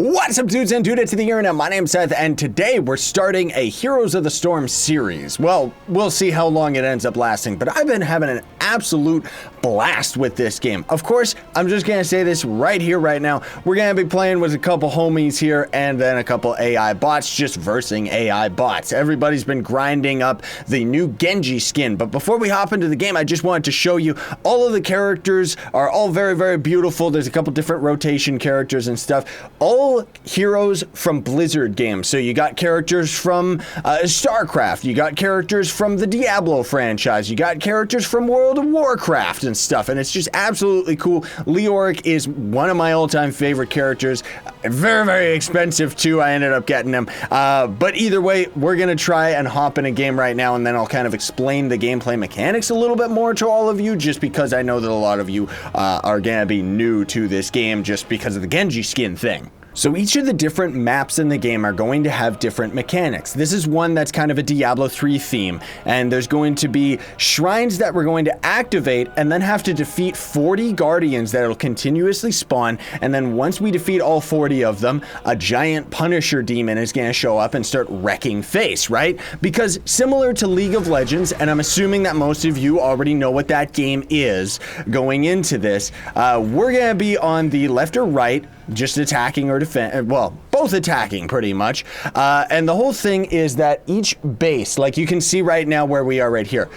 What's up, dudes and dudettes of the internet? My name's Scythe, and today we're starting a Heroes of the Storm series. Well, we'll see how long it ends up lasting, but I've been having an absolute blast with this game. Of course, I'm just gonna say this right here, right now. We're gonna be playing with a couple homies here and then a couple AI bots, just versing AI bots. Everybody's been grinding up the new Genji skin, but before we hop into the game, I just wanted to show you all of the characters are all very, very beautiful. There's a couple different rotation characters and stuff. All heroes from Blizzard games. So you got characters from StarCraft, you got characters from the Diablo franchise, you got characters from World of Warcraft and stuff, and it's just absolutely cool. Leoric is one of my all-time favorite characters. Very, very expensive too. I ended up getting him. But either way, we're gonna try and hop in a game right now, and then I'll kind of explain the gameplay mechanics a little bit more to all of you, just because I know that a lot of you are gonna be new to this game just because of the Genji skin thing. So each of the different maps in the game are going to have different mechanics. This is one that's kind of a Diablo 3 theme, and there's going to be shrines that we're going to activate and then have to defeat 40 guardians that'll continuously spawn, and then once we defeat all 40 of them, a giant Punisher demon is going to show up and start wrecking face, right? Because similar to League of Legends, and I'm assuming that most of you already know what that game is going into this, we're going to be on the left or right, just attacking or defend, well, both attacking pretty much. And the whole thing is that each base, like you can see right now where we are right here,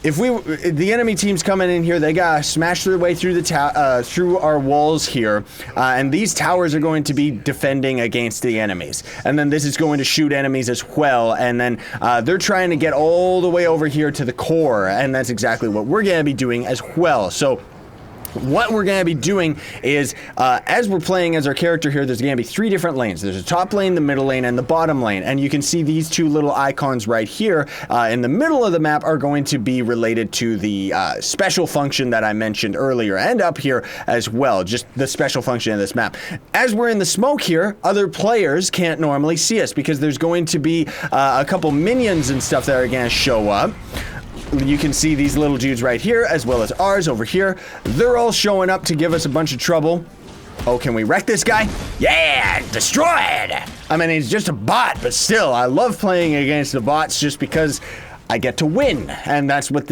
if the enemy team's coming in here, they gotta smash their way through the through our walls here, and these towers are going to be defending against the enemies. And then this is going to shoot enemies as well, and then they're trying to get all the way over here to the core, and that's exactly what we're gonna be doing as well. So what we're going to be doing is, as we're playing as our character here, there's going to be 3 different lanes. There's a top lane, the middle lane, and the bottom lane. And you can see these 2 little icons right here in the middle of the map are going to be related to the special function that I mentioned earlier, and up here as well, just the special function of this map. As we're in the smoke here, other players can't normally see us because there's going to be a couple minions and stuff that are going to show up. You can see these little dudes right here, as well as ours over here. They're all showing up to give us a bunch of trouble. Oh, can we wreck this guy? Yeah, destroyed! I mean, he's just a bot, but still, I love playing against the bots just because I get to win, and that's where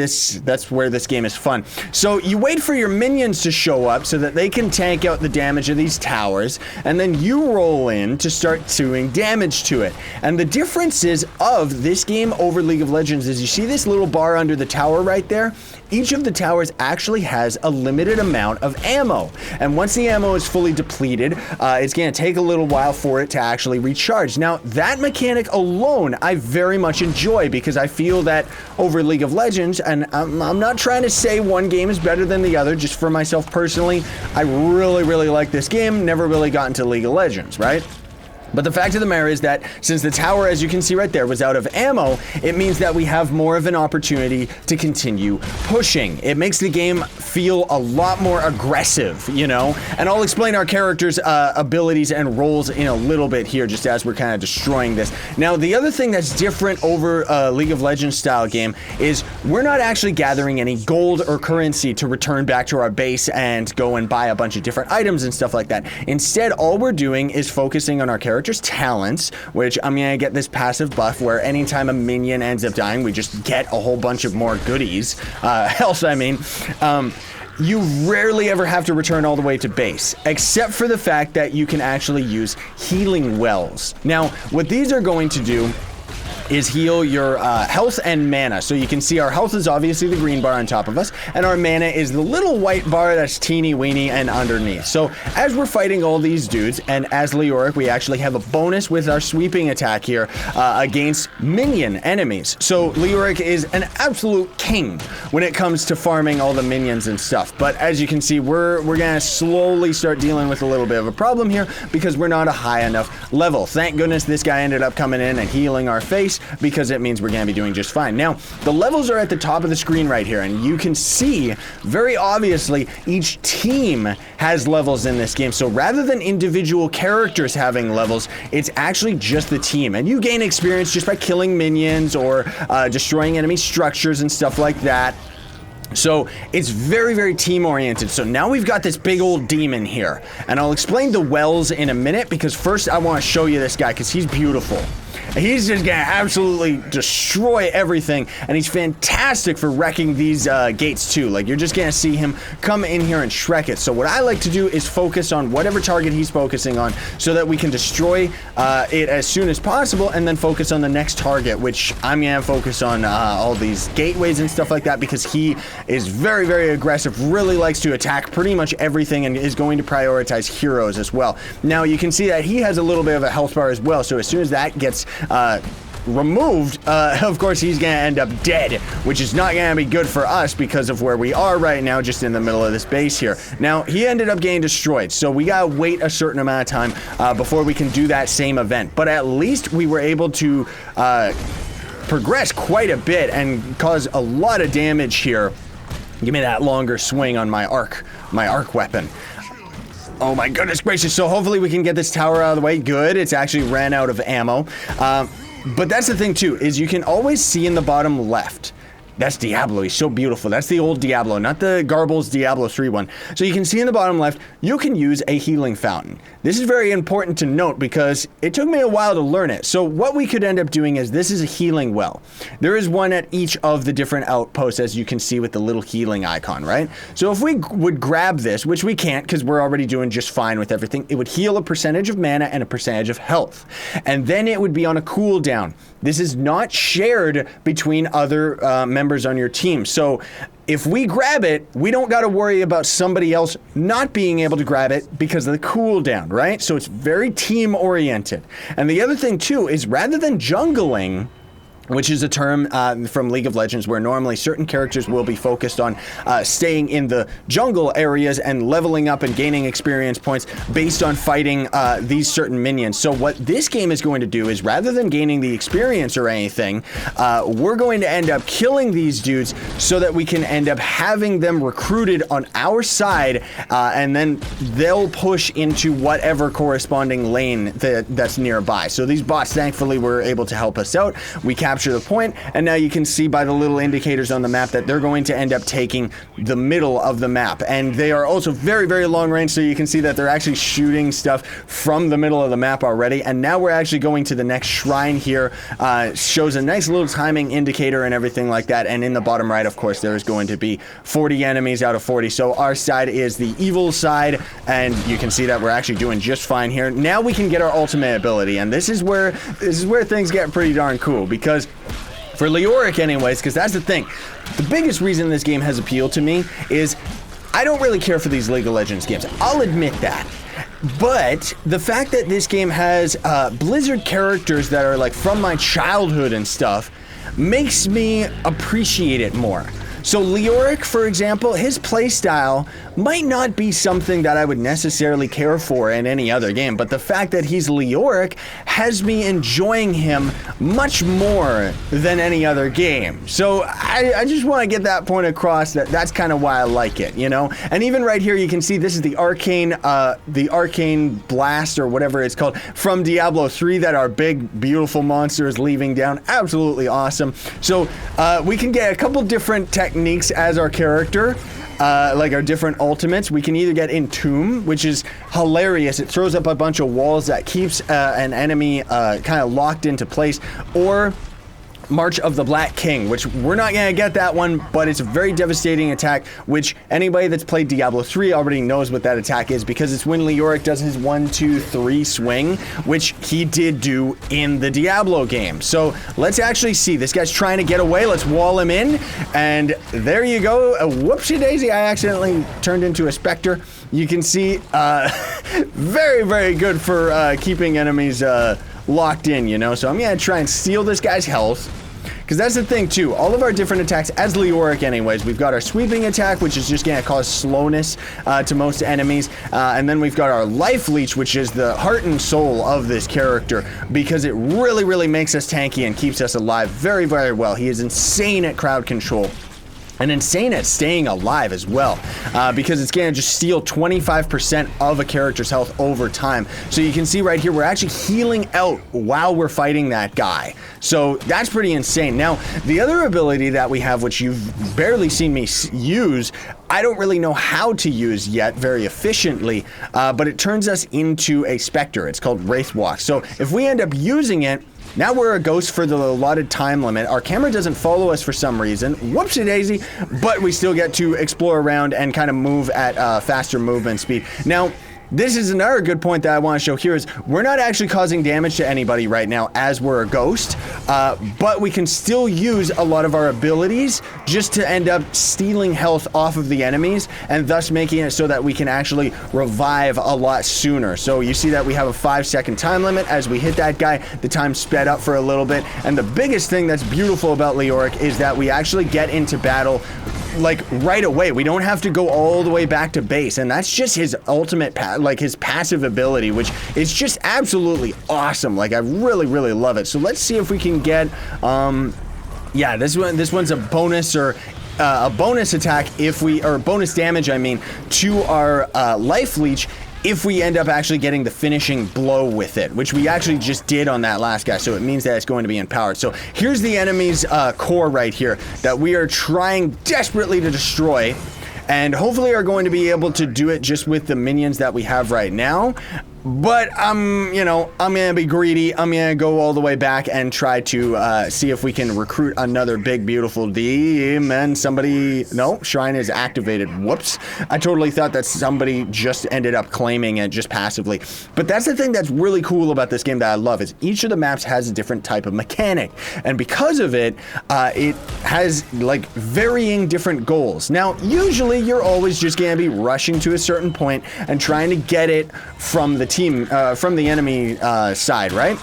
this game is fun. So you wait for your minions to show up so that they can tank out the damage of these towers, and then you roll in to start doing damage to it. And the differences of this game over League of Legends is you see this little bar under the tower right there? Each of the towers actually has a limited amount of ammo, and once the ammo is fully depleted, it's going to take a little while for it to actually recharge. Now, that mechanic alone I very much enjoy because I feel that over League of Legends, and I'm not trying to say one game is better than the other, just for myself personally, I really, really like this game, never really got into League of Legends, right? But the fact of the matter is that since the tower, as you can see right there, was out of ammo, it means that we have more of an opportunity to continue pushing. It makes the game feel a lot more aggressive, you know? And I'll explain our characters' abilities and roles in a little bit here, just as we're kind of destroying this. Now, the other thing that's different over a League of Legends style game is we're not actually gathering any gold or currency to return back to our base and go and buy a bunch of different items and stuff like that. Instead, all we're doing is focusing on our character's talents, which I'm gonna get this passive buff where anytime a minion ends up dying, we just get a whole bunch of more goodies, health, I mean. You rarely ever have to return all the way to base, except for the fact that you can actually use healing wells. Now, what these are going to do is heal your health and mana. So you can see our health is obviously the green bar on top of us, and our mana is the little white bar that's teeny weeny and underneath. So as we're fighting all these dudes, and as Leoric, we actually have a bonus with our sweeping attack here against minion enemies. So Leoric is an absolute king when it comes to farming all the minions and stuff. But as you can see, we're gonna slowly start dealing with a little bit of a problem here because we're not a high enough level. Thank goodness this guy ended up coming in and healing our face, because it means we're going to be doing just fine. Now, the levels are at the top of the screen right here, and you can see very obviously each team has levels in this game. So rather than individual characters having levels, it's actually just the team, and you gain experience just by killing minions or destroying enemy structures and stuff like that. So it's very, very team oriented. So now we've got this big old demon here, and I'll explain the wells in a minute, because first I want to show you this guy because he's beautiful. He's just gonna absolutely destroy everything, and he's fantastic for wrecking these gates too. Like, you're just gonna see him come in here and Shrek it. So what I like to do is focus on whatever target he's focusing on, so that we can destroy it as soon as possible, and then focus on the next target, which I'm gonna focus on all these gateways and stuff like that, because he is very, very aggressive, really likes to attack pretty much everything, and is going to prioritize heroes as well. Now you can see that he has a little bit of a health bar as well, so as soon as that gets removed, of course he's gonna end up dead, which is not gonna be good for us because of where we are right now, just in the middle of this base here. Now he ended up getting destroyed, so we gotta wait a certain amount of time before we can do that same event, but at least we were able to progress quite a bit and cause a lot of damage here. Give me that longer swing on my arc weapon. Oh my goodness gracious, so hopefully we can get this tower out of the way. Good, it's actually ran out of ammo. But that's the thing too, is you can always see in the bottom left. That's Diablo, he's so beautiful. That's the old Diablo, not the Garbles Diablo 3 one. So you can see in the bottom left, you can use a healing fountain. This is very important to note because it took me a while to learn it. So what we could end up doing is, this is a healing well. There is one at each of the different outposts, as you can see with the little healing icon, right? So if we would grab this, which we can't because we're already doing just fine with everything, it would heal a percentage of mana and a percentage of health. And then it would be on a cooldown. This is not shared between other members on your team. So if we grab it, we don't got to worry about somebody else not being able to grab it because of the cooldown, right? So it's very team oriented. And the other thing too is, rather than jungling, which is a term from League of Legends where normally certain characters will be focused on staying in the jungle areas and leveling up and gaining experience points based on fighting these certain minions. So what this game is going to do is, rather than gaining the experience or anything, we're going to end up killing these dudes so that we can end up having them recruited on our side, and then they'll push into whatever corresponding lane that's nearby. So these bots thankfully were able to help us out. We capture the point, and now you can see by the little indicators on the map that they're going to end up taking the middle of the map, and they are also very, very long range, so you can see that they're actually shooting stuff from the middle of the map already. And now we're actually going to the next shrine here. Shows a nice little timing indicator and everything like that, and in the bottom right, of course, there is going to be 40 enemies out of 40, so our side is the evil side, and you can see that we're actually doing just fine here. Now we can get our ultimate ability, and this is where things get pretty darn cool, because for Leoric anyways, because that's the thing, the biggest reason this game has appealed to me is I don't really care for these League of Legends games. I'll admit that. But the fact that this game has Blizzard characters that are like from my childhood and stuff makes me appreciate it more. So Leoric, for example, his playstyle might not be something that I would necessarily care for in any other game, but the fact that he's Leoric has me enjoying him much more than any other game. So I just want to get that point across, that's kind of why I like it, you know? And even right here, you can see this is the arcane blast, or whatever it's called, from Diablo 3 that our big, beautiful monster is leaving down. Absolutely awesome. So we can get a couple different techniques as our character. Like our different ultimates. We can either get Entomb, which is hilarious. It throws up a bunch of walls that keeps an enemy kind of locked into place, or March of the Black King, which we're not gonna get that one, but it's a very devastating attack, which anybody that's played Diablo 3 already knows what that attack is, because it's when Leoric does his 1, 2, 3 swing, which he did do in the Diablo game. So let's actually see. This guy's trying to get away. Let's wall him in, and there you go. Whoopsie daisy, I accidentally turned into a Spectre. You can see, very, very good for keeping enemies locked in, you know? So I'm gonna try and steal this guy's health, because that's the thing too. All of our different attacks, as Leoric anyways, we've got our sweeping attack, which is just gonna cause slowness to most enemies, and then we've got our life leech, which is the heart and soul of this character, because it really, really makes us tanky and keeps us alive very, very well. He is insane at crowd control. and insane at staying alive as well, because it's going to just steal 25% of a character's health over time. So you can see right here, we're actually healing out while we're fighting that guy. So that's pretty insane. Now, the other ability that we have, which you've barely seen me use, I don't really know how to use yet very efficiently, but it turns us into a Spectre. It's called Wraith Walk. So if we end up using it, now we're a ghost for the allotted time limit. Our camera doesn't follow us for some reason. Whoopsie daisy, but we still get to explore around and kind of move at faster movement speed. Now, this is another good point that I want to show here is we're not actually causing damage to anybody right now as we're a ghost, but we can still use a lot of our abilities just to end up stealing health off of the enemies and thus making it so that we can actually revive a lot sooner. So you see that we have a 5-second time limit. As we hit that guy, the time sped up for a little bit. And the biggest thing that's beautiful about Leoric is that we actually get into battle like right away. We don't have to go all the way back to base, and that's just his ultimate like his passive ability, which is just absolutely awesome. Like, I really love it. So let's see if we can get yeah, this one's a bonus, or a bonus attack if we, or bonus damage I mean, to our life leech if we end up actually getting the finishing blow with it, which we actually just did on that last guy, so it means that it's going to be empowered. So here's the enemy's core right here that we are trying desperately to destroy, and hopefully are going to be able to do it just with the minions that we have right now. But you know, I'm gonna be greedy. I'm gonna go all the way back and try to see if we can recruit another big, beautiful demon. Somebody, no, shrine is activated. Whoops. I totally thought that somebody just ended up claiming it just passively. But that's the thing that's really cool about this game that I love, is each of the maps has a different type of mechanic. And because of it, it has like varying different goals. Now, usually you're always just gonna be rushing to a certain point and trying to get it from the team, from the enemy side, right?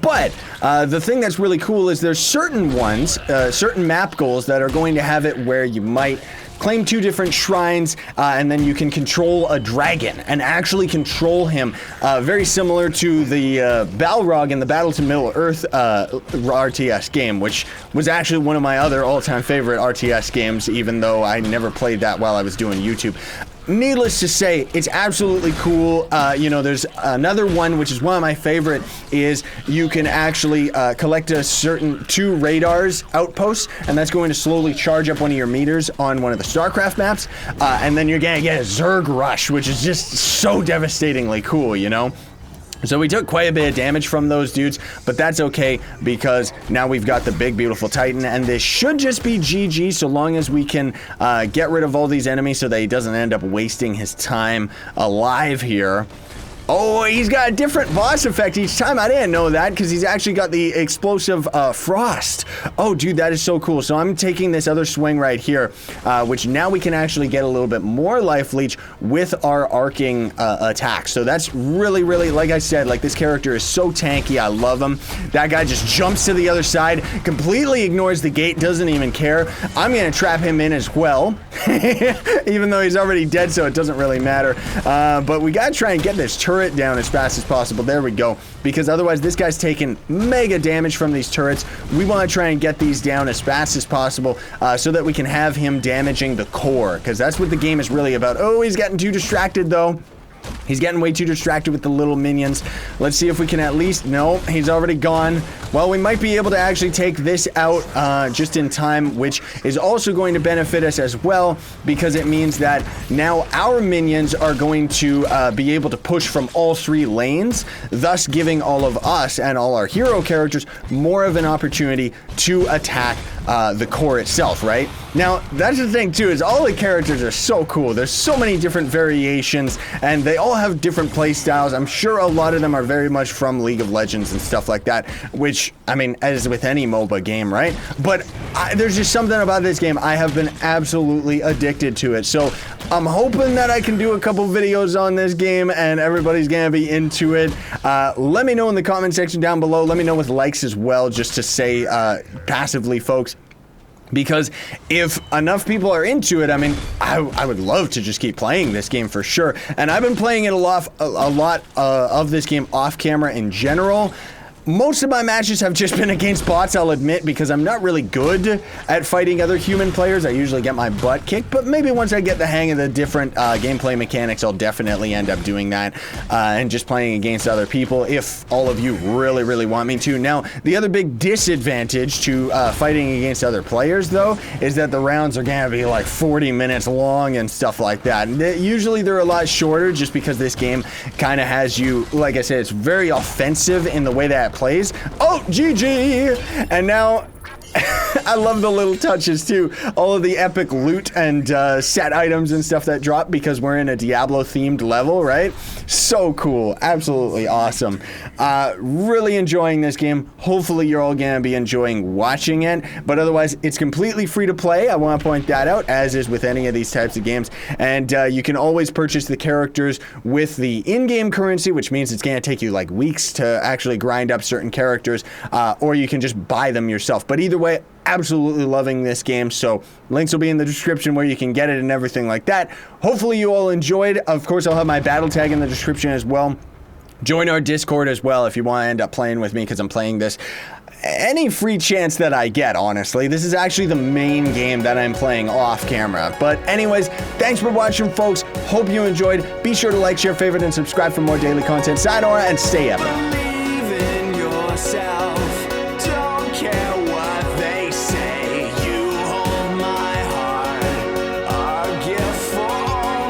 But the thing that's really cool is there's certain ones, certain map goals that are going to have it where you might claim 2 different shrines, and then you can control a dragon and actually control him, very similar to the Balrog in the Battle to Middle Earth RTS game, which was actually one of my other all-time favorite RTS games, even though I never played that while I was doing YouTube. Needless to say, it's absolutely cool. You know, there's another one, which is one of my favorite, is you can actually collect a certain 2 radars outposts, and that's going to slowly charge up one of your meters on one of the StarCraft maps, and then you're gonna get a Zerg rush, which is just so devastatingly cool, you know? So we took quite a bit of damage from those dudes, but that's okay because now we've got the big, beautiful Titan, and this should just be GG so long as we can get rid of all these enemies so that he doesn't end up wasting his time alive here. Oh, he's got a different boss effect each time. I didn't know that because he's actually got the explosive frost. Oh, dude, that is so cool. So I'm taking this other swing right here, which now we can actually get a little bit more life leech with our arcing attack. So that's really, like I said, like this character is so tanky. I love him. That guy just jumps to the other side, completely ignores the gate, doesn't even care. I'm going to trap him in as well, even though he's already dead, so it doesn't really matter. But we got to try and get this turret down as fast as possible. There we go. Because otherwise this guy's taking mega damage from these turrets. We want to try and get these down as fast as possible so that we can have him damaging the core, because that's what the game is really about. Oh, he's getting too distracted though. He's getting way too distracted with the little minions. Let's see if we can at least... No, he's already gone. Well, we might be able to actually take this out just in time, which is also going to benefit us as well, because it means that now our minions are going to be able to push from all 3 lanes, thus giving all of us and all our hero characters more of an opportunity to attack the core itself, right? Now, that's the thing too, is all the characters are so cool. There's so many different variations, and they all have different play styles. I'm sure a lot of them are very much from League of Legends and stuff like that, which, I mean, as with any MOBA game, right? But there's just something about this game. I have been absolutely addicted to it. So I'm hoping that I can do a couple videos on this game and everybody's gonna be into it. Let me know in the comment section down below. Let me know with likes as well, just to say passively, folks. Because if enough people are into it, I mean, I would love to just keep playing this game for sure. And I've been playing it a lot of this game off camera in general. Most of my matches have just been against bots, I'll admit, because I'm not really good at fighting other human players. I usually get my butt kicked, but maybe once I get the hang of the different gameplay mechanics, I'll definitely end up doing that and just playing against other people if all of you really, really want me to. Now, the other big disadvantage to fighting against other players, though, is that the rounds are going to be like 40 minutes long and stuff like that. And usually they're a lot shorter just because this game kind of has you, like I said, it's very offensive in the way that plays. Oh, GG! And now I love the little touches too. All of the epic loot and set items and stuff that drop because we're in a Diablo themed level, right? So cool. Absolutely awesome. Really enjoying this game. Hopefully you're all gonna be enjoying watching it, but otherwise it's completely free to play. I want to point that out, as is with any of these types of games. And you can always purchase the characters with the in-game currency, which means it's gonna take you like weeks to actually grind up certain characters, or you can just buy them yourself. But either way, absolutely loving this game, so links will be in the description where you can get it and everything like that. Hopefully you all enjoyed. Of course, I'll have my battle tag in the description as well. Join our Discord as well if you want to end up playing with me, because I'm playing this any free chance that I get, honestly. This is actually the main game that I'm playing off camera. But anyways, thanks for watching, folks. Hope you enjoyed. Be sure to like, share, favorite, and subscribe for more daily content. Sayonara and stay epic. Believe in yourself.